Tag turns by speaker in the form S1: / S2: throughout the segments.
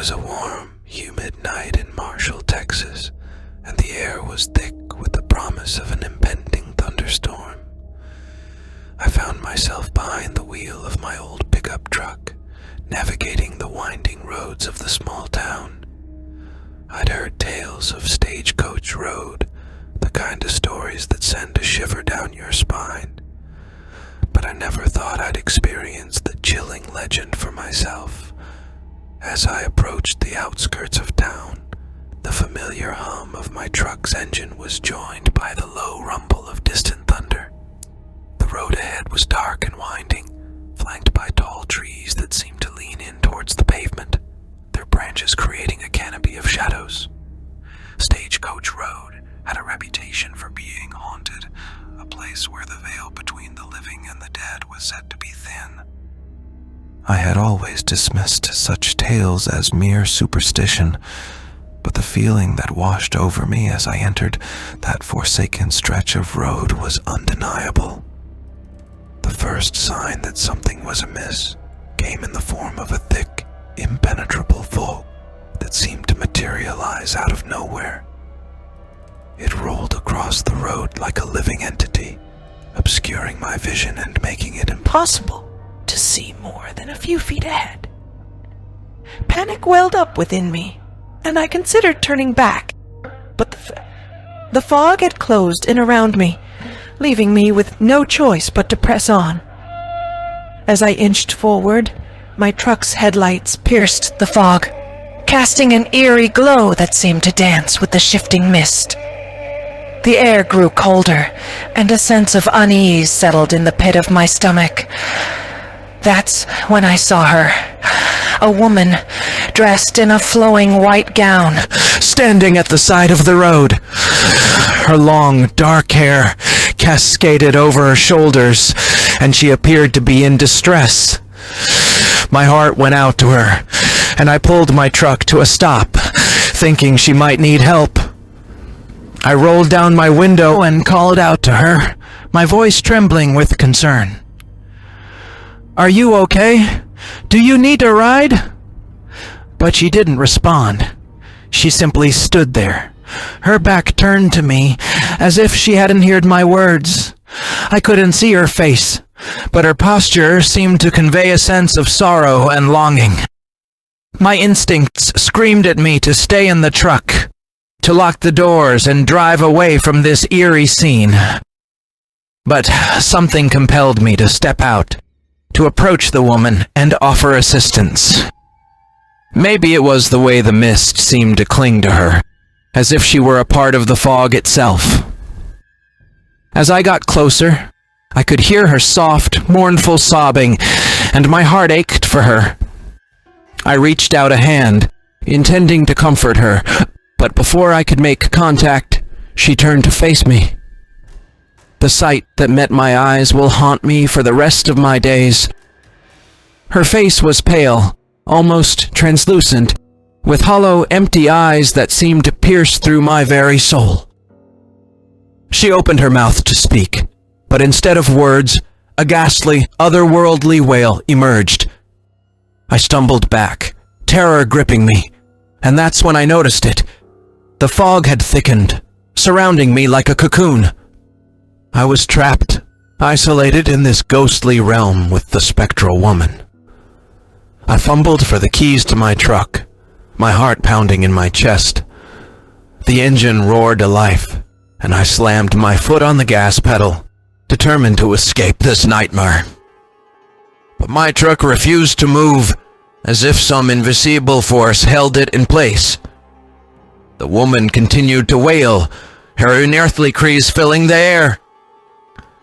S1: was a warm, humid night in Marshall, Texas, and the air was thick with the promise of an impending thunderstorm. I found myself behind the wheel of my old pickup truck, navigating the winding roads of the small town. I'd heard tales of Stagecoach Road, the kind of stories that send a shiver down your spine, but I never thought I'd experience the chilling legend for myself. As I approached the outskirts of town, the familiar hum of my truck's engine was joined by the low rumble of distant thunder. The road ahead was dark and winding, flanked by tall trees that seemed to lean in towards the pavement, their branches creating a canopy of shadows. Stagecoach Road had a reputation for being haunted, a place where the veil between the living and the dead was said to be thin. I had always dismissed such tales as mere superstition, but the feeling that washed over me as I entered that forsaken stretch of road was undeniable. The first sign that something was amiss came in the form of a thick, impenetrable fog that seemed to materialize out of nowhere. It rolled across the road like a living entity, obscuring my vision and making it impossible to see more than a few feet ahead. Panic welled up within me, and I considered turning back, but the fog had closed in around me, leaving me with no choice but to press on. As I inched forward, my truck's headlights pierced the fog, casting an eerie glow that seemed to dance with the shifting mist. The air grew colder, and a sense of unease settled in the pit of my stomach. That's when I saw her, a woman dressed in a flowing white gown, standing at the side of the road. Her long, dark hair cascaded over her shoulders, and she appeared to be in distress. My heart went out to her, and I pulled my truck to a stop, thinking she might need help. I rolled down my window and called out to her, my voice trembling with concern. "Are you okay? Do you need a ride?" But she didn't respond. She simply stood there, her back turned to me, as if she hadn't heard my words. I couldn't see her face, but her posture seemed to convey a sense of sorrow and longing. My instincts screamed at me to stay in the truck, to lock the doors and drive away from this eerie scene. But something compelled me to step out, to approach the woman and offer assistance. Maybe it was the way the mist seemed to cling to her, as if she were a part of the fog itself. As I got closer, I could hear her soft, mournful sobbing, and my heart ached for her. I reached out a hand, intending to comfort her, but before I could make contact, she turned to face me. The sight that met my eyes will haunt me for the rest of my days. Her face was pale, almost translucent, with hollow, empty eyes that seemed to pierce through my very soul. She opened her mouth to speak, but instead of words, a ghastly, otherworldly wail emerged. I stumbled back, terror gripping me, and that's when I noticed it. The fog had thickened, surrounding me like a cocoon. I was trapped, isolated in this ghostly realm with the spectral woman. I fumbled for the keys to my truck, my heart pounding in my chest. The engine roared to life, and I slammed my foot on the gas pedal, determined to escape this nightmare. But my truck refused to move, as if some invisible force held it in place. The woman continued to wail, her unearthly cries filling the air.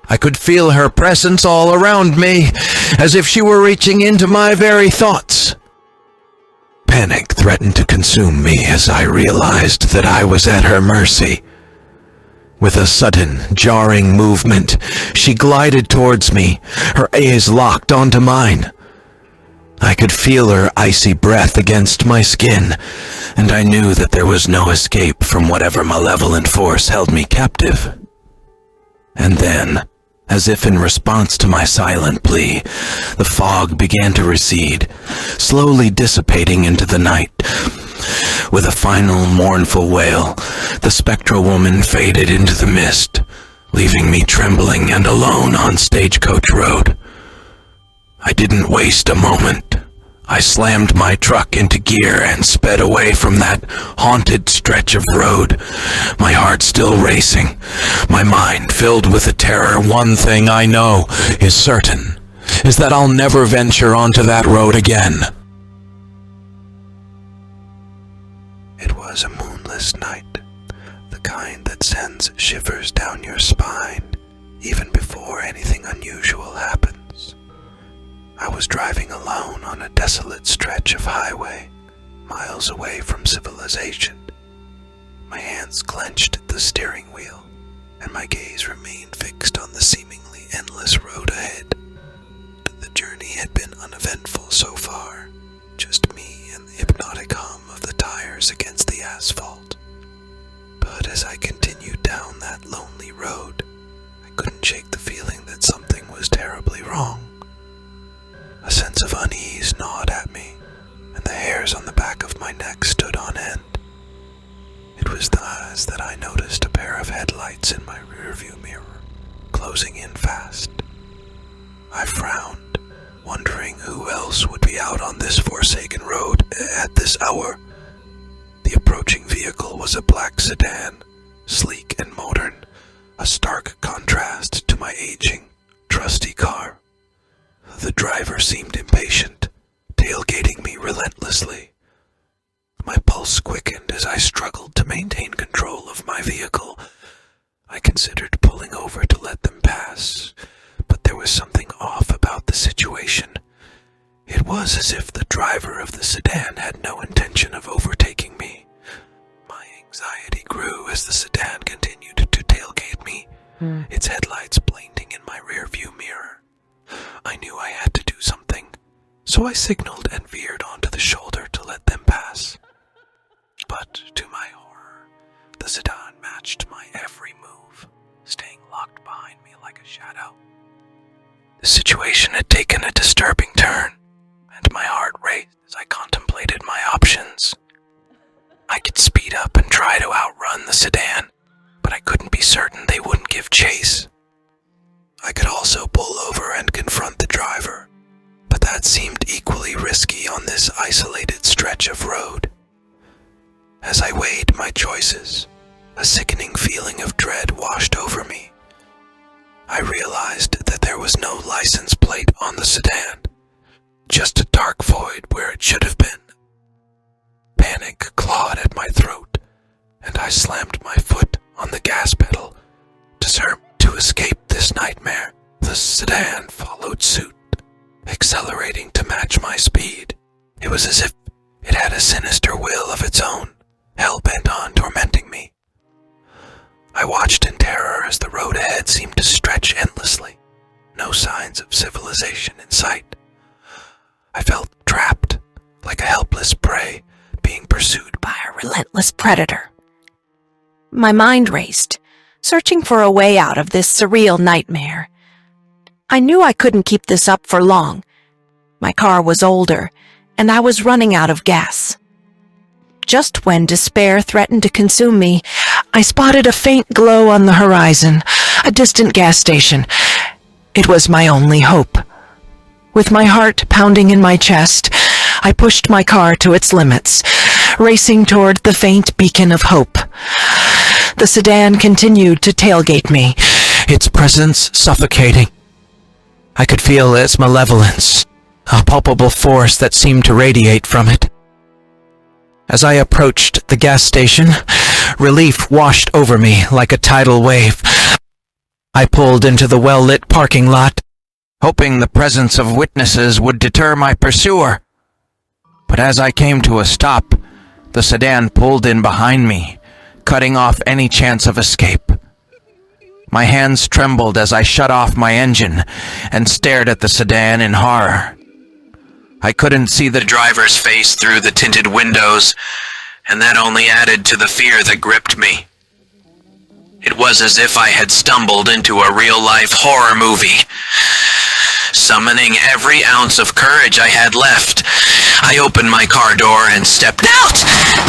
S1: I could feel her presence all around me, as if she were reaching into my very thoughts. Panic threatened to consume me as I realized that I was at her mercy. With a sudden, jarring movement, she glided towards me, her eyes locked onto mine. I could feel her icy breath against my skin, and I knew that there was no escape from whatever malevolent force held me captive. And then, as if in response to my silent plea, the fog began to recede, slowly dissipating into the night, With a final mournful wail, the spectral woman faded into the mist, leaving me trembling and alone on Stagecoach Road. I didn't waste a moment. I slammed my truck into gear and sped away from that haunted stretch of road, my heart still racing, my mind filled with a terror. One thing I know is certain, is that I'll never venture onto that road again. It was a moonless night, the kind that sends shivers down your spine even before anything unusual happens. I was driving alone on a desolate stretch of highway, miles away from civilization. My hands clenched at the steering wheel, and my gaze remained fixed on the seemingly endless road ahead. The journey had been uneventful so far, just me and the hypnotic hum of the tires against the asphalt. But as I continued down that lonely road, I couldn't shake the feeling that something was terribly wrong. A sense of unease gnawed at me, and the hairs on the back of my neck stood on end. It was thus that I noticed a pair of headlights in my rearview mirror, closing in fast. I frowned, wondering who else would be out on this forsaken road at this hour. The approaching vehicle was a black sedan, sleek and modern, a stark contrast to my aging, trusty car. The driver seemed impatient, tailgating me relentlessly. My pulse quickened as I struggled to maintain control of my vehicle. I considered pulling over to let them pass, but there was something off about the situation. It was as if the driver of the sedan had no intention of overtaking me. My anxiety grew as the sedan continued to tailgate me, its headlights blinking in my rearview mirror. I knew I had to do something, so I signaled and veered onto the shoulder to let them pass. But to my horror, the sedan matched my every move, staying locked behind me like a shadow. The situation had taken a disturbing turn, and my heart raced as I contemplated my options. I could speed up and try to outrun the sedan, but I couldn't be certain they wouldn't give chase. I could also pull over and confront the driver, but that seemed equally risky on this isolated stretch of road. As I weighed my choices, a sickening feeling of dread washed over me. I realized that there was no license plate on the sedan, just a dark void where it should have been. Panic clawed at my throat, and I slammed my foot on the gas pedal to escape this nightmare. The sedan followed suit, accelerating to match my speed. It was as if it had a sinister will of its own, hell-bent on tormenting me. I watched in terror as the road ahead seemed to stretch endlessly, no signs of civilization in sight. I felt trapped, like a helpless prey, being pursued by a
S2: relentless predator. My mind raced, searching for a way out of this surreal nightmare. I knew I couldn't keep this up for long. My car was older, and I was running out of gas. Just when despair threatened to consume me, I spotted a faint glow on the horizon, a distant gas station. It was my only hope. With my heart pounding in my chest, I pushed my car to its limits, racing toward the faint beacon of hope. The sedan continued to tailgate me, its presence suffocating. I could feel its malevolence, a palpable force that seemed to radiate from it. As I approached the gas station, relief washed over me like a tidal wave. I pulled into the well-lit parking lot, hoping the presence of witnesses would deter my pursuer. But as I came to a stop, the sedan pulled in behind me, cutting off any chance of escape. My hands trembled as I shut off my engine and stared at the sedan in horror. I couldn't see the driver's face through the tinted windows, and that only added to the fear that gripped me. It was as if I had stumbled into a real-life horror movie. Summoning every ounce of courage I had left, I opened my car door and stepped out.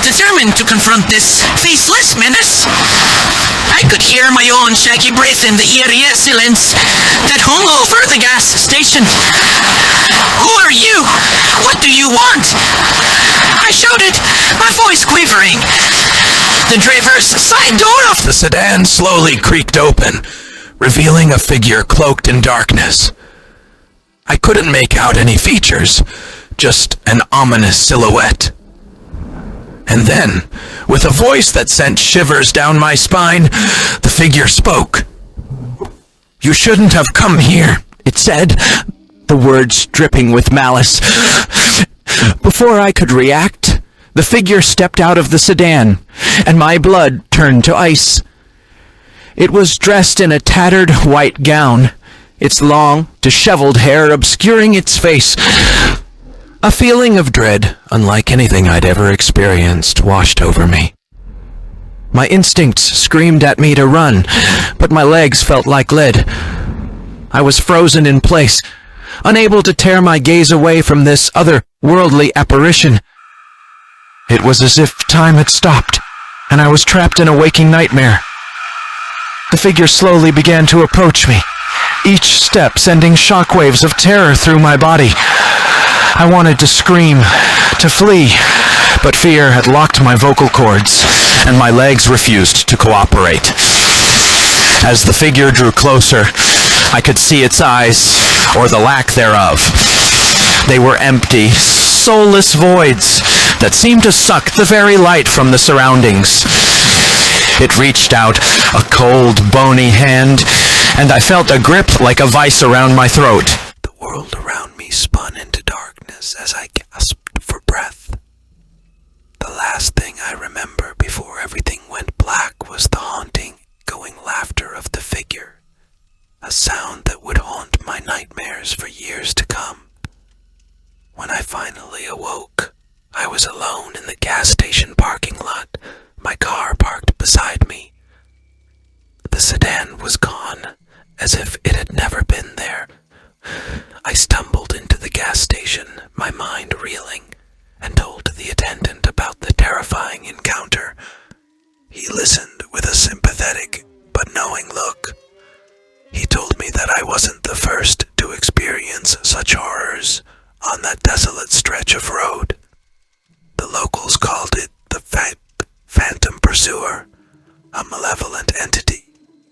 S3: determined to confront this faceless menace. I could hear my own shaggy breath in the eerie silence that hung over the gas station. "Who are you? What do you want?" I shouted, my voice quivering. The driver's side door of
S1: The sedan slowly creaked open, revealing a figure cloaked in darkness. I couldn't make out any features, just an ominous silhouette. And then, with a voice that sent shivers down my spine, the figure spoke. "You shouldn't have come here," it said, the words dripping with malice. Before I could react, the figure stepped out of the sedan, and my blood turned to ice. It was dressed in a tattered white gown, its long, disheveled hair obscuring its face. A feeling of dread, unlike anything I'd ever experienced, washed over me. My instincts screamed at me to run, but my legs felt like lead. I was frozen in place, unable to tear my gaze away from this other-worldly apparition. It was as if time had stopped, and I was trapped in a waking nightmare. The figure slowly began to approach me, each step sending shockwaves of terror through my body. I wanted to scream, to flee, but fear had locked my vocal cords, and my legs refused to cooperate. As the figure drew closer, I could see its eyes, or the lack thereof. They were empty, soulless voids that seemed to suck the very light from the surroundings. It reached out a cold, bony hand, and I felt a grip like a vice around my throat. The world around me spun into darkness as I gasped for breath. The last thing I remember before everything went black was the haunting, going laughter of the figure, a sound that would haunt my nightmares for years to come. When I finally awoke, I was alone in the gas station parking lot, my car parked beside me. The sedan was gone, as if it had never been there. I stumbled into the gas station, my mind reeling, and told the attendant about the terrifying encounter. He listened with a sympathetic but knowing look. He told me that I wasn't the first to experience such horrors on that desolate stretch of road. The locals called it the Phantom Pursuer, a malevolent entity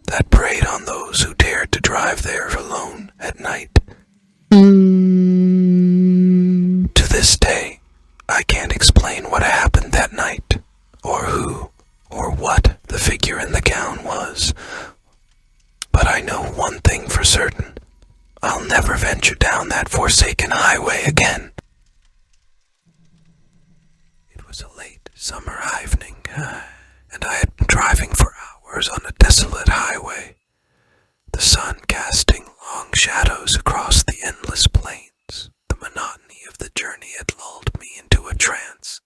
S1: that preyed on those who dared to drive there alone at night. To this day, I can't explain what happened that night, or who, or what the figure in the gown was. But I know one thing for certain. I'll never venture down that forsaken highway again. It was a late summer evening, and I had been driving for hours on a desolate highway, the sun casting long shadows across the endless plains. The monotony of the journey had lulled me into a trance,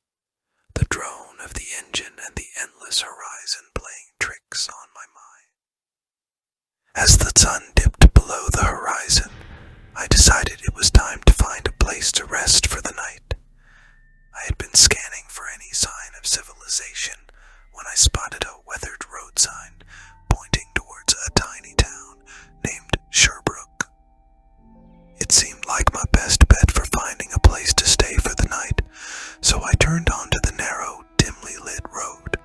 S1: the drone of the engine and the endless horizon playing tricks on my mind. As the sun dipped below the horizon, I decided it was time to find a place to rest for the night. I had been scanning for any sign of civilization when I spotted a weathered road sign pointing towards a tiny town named Sherbrooke. It seemed like my best bet for finding a place to stay for the night, so I turned onto the narrow, dimly lit road.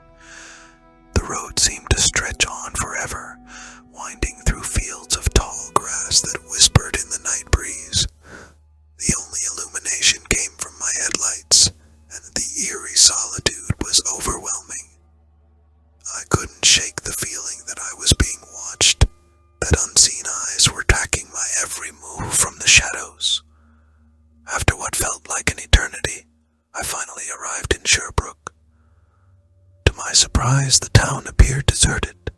S1: The road seemed to stretch on forever, winding through fields of tall grass that whispered in the night breeze. The only illumination came from my headlights, and the eerie solitude was overwhelming. I couldn't shake the feeling that I was being watched, that unseen eyes were tracking my every move from the shadows. After what felt like an eternity, I finally arrived in Sherbrooke. To my surprise, the town appeared deserted.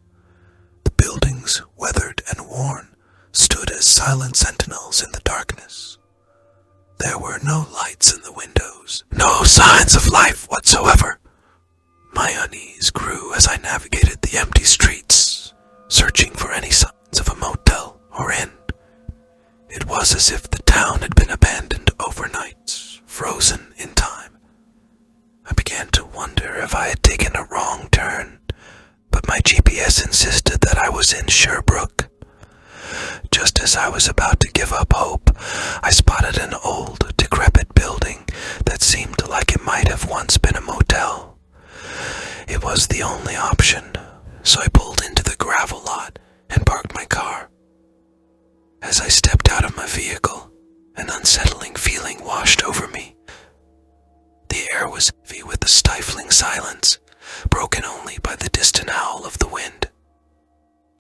S1: The buildings, weathered and worn, stood as silent sentinels in the darkness. There were no lights in the windows, no signs of life whatsoever. My unease grew as I navigated the empty streets, searching for any signs of a motel or inn. It was as if the town had been abandoned overnight, frozen in time. I began to wonder if I had taken a wrong turn, but my GPS insisted that I was in Sherbrooke. Just as I was about to give up hope, I spotted an old, decrepit building that seemed like it might have once been a motel. It was the only option, so I pulled into the gravel lot and parked my car. As I stepped out of my vehicle, an unsettling feeling washed over me. The air was heavy with a stifling silence, broken only by the distant howl of the wind.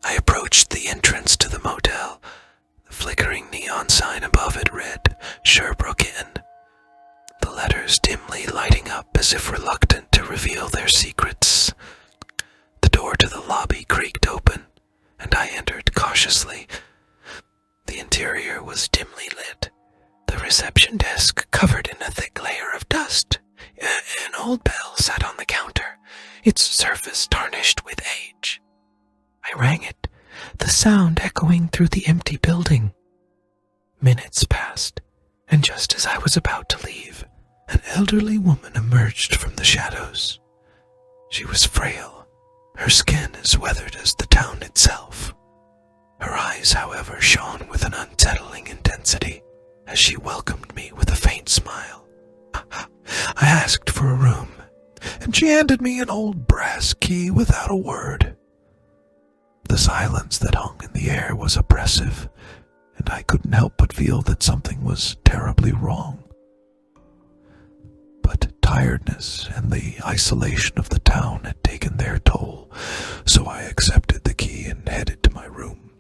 S1: I approached the entrance to the motel. The flickering neon sign above it read, Sherbrooke Inn. The letters dimly lighting up as if reluctant to reveal their secrets. The door to the lobby creaked open, and I entered cautiously. The interior was dimly lit, the reception desk covered in a thick layer of dust. An old bell sat on the counter, its surface tarnished with age. I rang it, the sound echoing through the empty building. Minutes passed, and just as I was about to leave, an elderly woman emerged from the shadows. She was frail, her skin as weathered as the town itself. Her eyes, however, shone with an unsettling intensity as she welcomed me with a faint smile. I asked for a room, and she handed me an old brass key without a word. The silence that hung in the air was oppressive, and I couldn't help but feel that something was terribly wrong. But tiredness and the isolation of the town had taken their toll, so I accepted the key and headed to my room.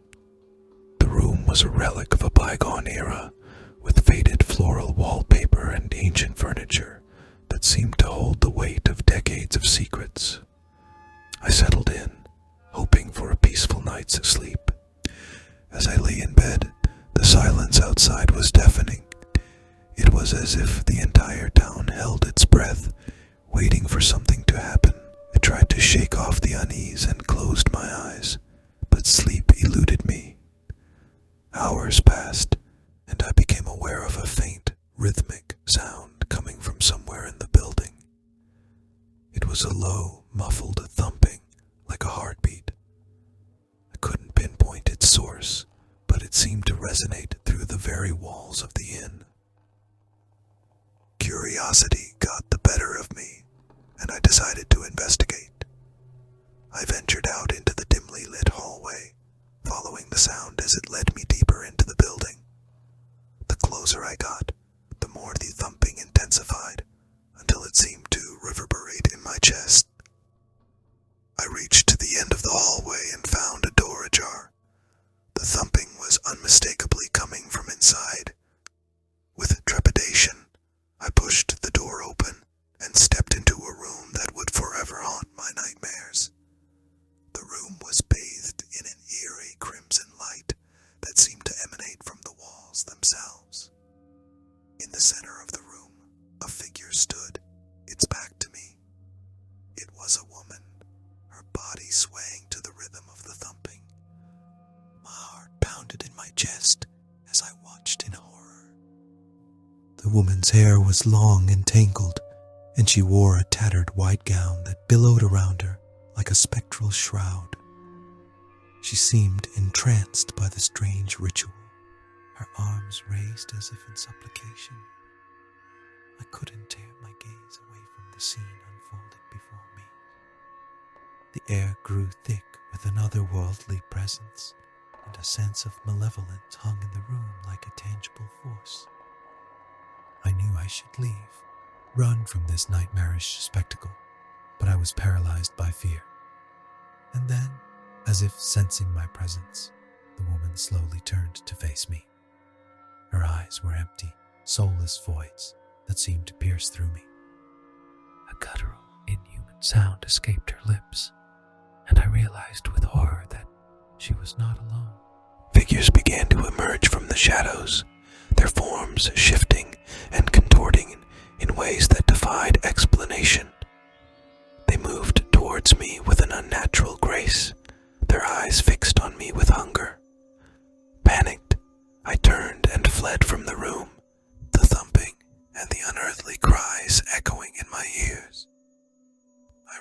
S1: The room was a relic of a bygone era, with faded floral wallpaper and ancient furniture that seemed to hold the weight of decades of secrets. I settled in, hoping for a peaceful night's sleep. As I lay in bed, the silence outside was deafening. It was as if the entire town held its breath, waiting for something to happen. I tried to shake off the unease and closed my eyes, but sleep eluded me. Hours passed, and I became aware of a faint, rhythmic sound coming from somewhere in the building. It was a low, muffled thumping, like a heartbeat. I couldn't pinpoint its source, but it seemed to resonate through the very walls of the inn. Curiosity got the better of me, and I decided to investigate. I ventured out into the dimly lit hallway, following the sound as it led me deeper into the building. The closer I got, the more the thumping intensified, until it seemed to reverberate in my chest. I reached to the end of the hallway and found a door ajar. The thumping was unmistakably coming from inside. With trepidation, I pushed the door open and stepped into a room that would forever haunt my nightmares. The room was bathed in an eerie crimson light that seemed to emanate from the walls themselves. In the center of the room, a figure stood, its back to me. It was a woman, her body swaying to the rhythm of the thumping. My heart pounded in my chest as I watched in horror. The woman's hair was long and tangled, and she wore a tattered white gown that billowed around her like a spectral shroud. She seemed entranced by the strange ritual, her arms raised as if in supplication. I couldn't tear my gaze away from the scene unfolded before me. The air grew thick with an otherworldly presence, and a sense of malevolence hung in the room like a tangible force. I knew I should leave, run from this nightmarish spectacle, but I was paralyzed by fear. And then, as if sensing my presence, the woman slowly turned to face me. Her eyes were empty, soulless voids that seemed to pierce through me. A guttural, inhuman sound escaped her lips, and I realized with horror that she was not alone. Figures began to emerge from the shadows, their forms shifting and contorting in ways that defied explanation. They moved towards me with an unnatural grace, their eyes fixed on me with hunger. Panicked, I turned and fled from the room, the thumping and the unearthly cries echoing in my ears.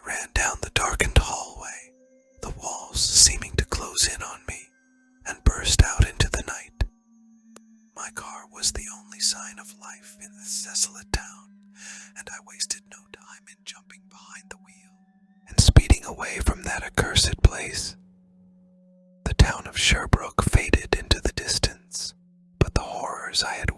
S1: ran down the darkened hallway, the walls seeming to close in on me, and burst out into the night. My car was the only sign of life in this desolate town, and I wasted no time in jumping behind the wheel and speeding away from that accursed place. The town of Sherbrooke faded into the distance, but the horrors I had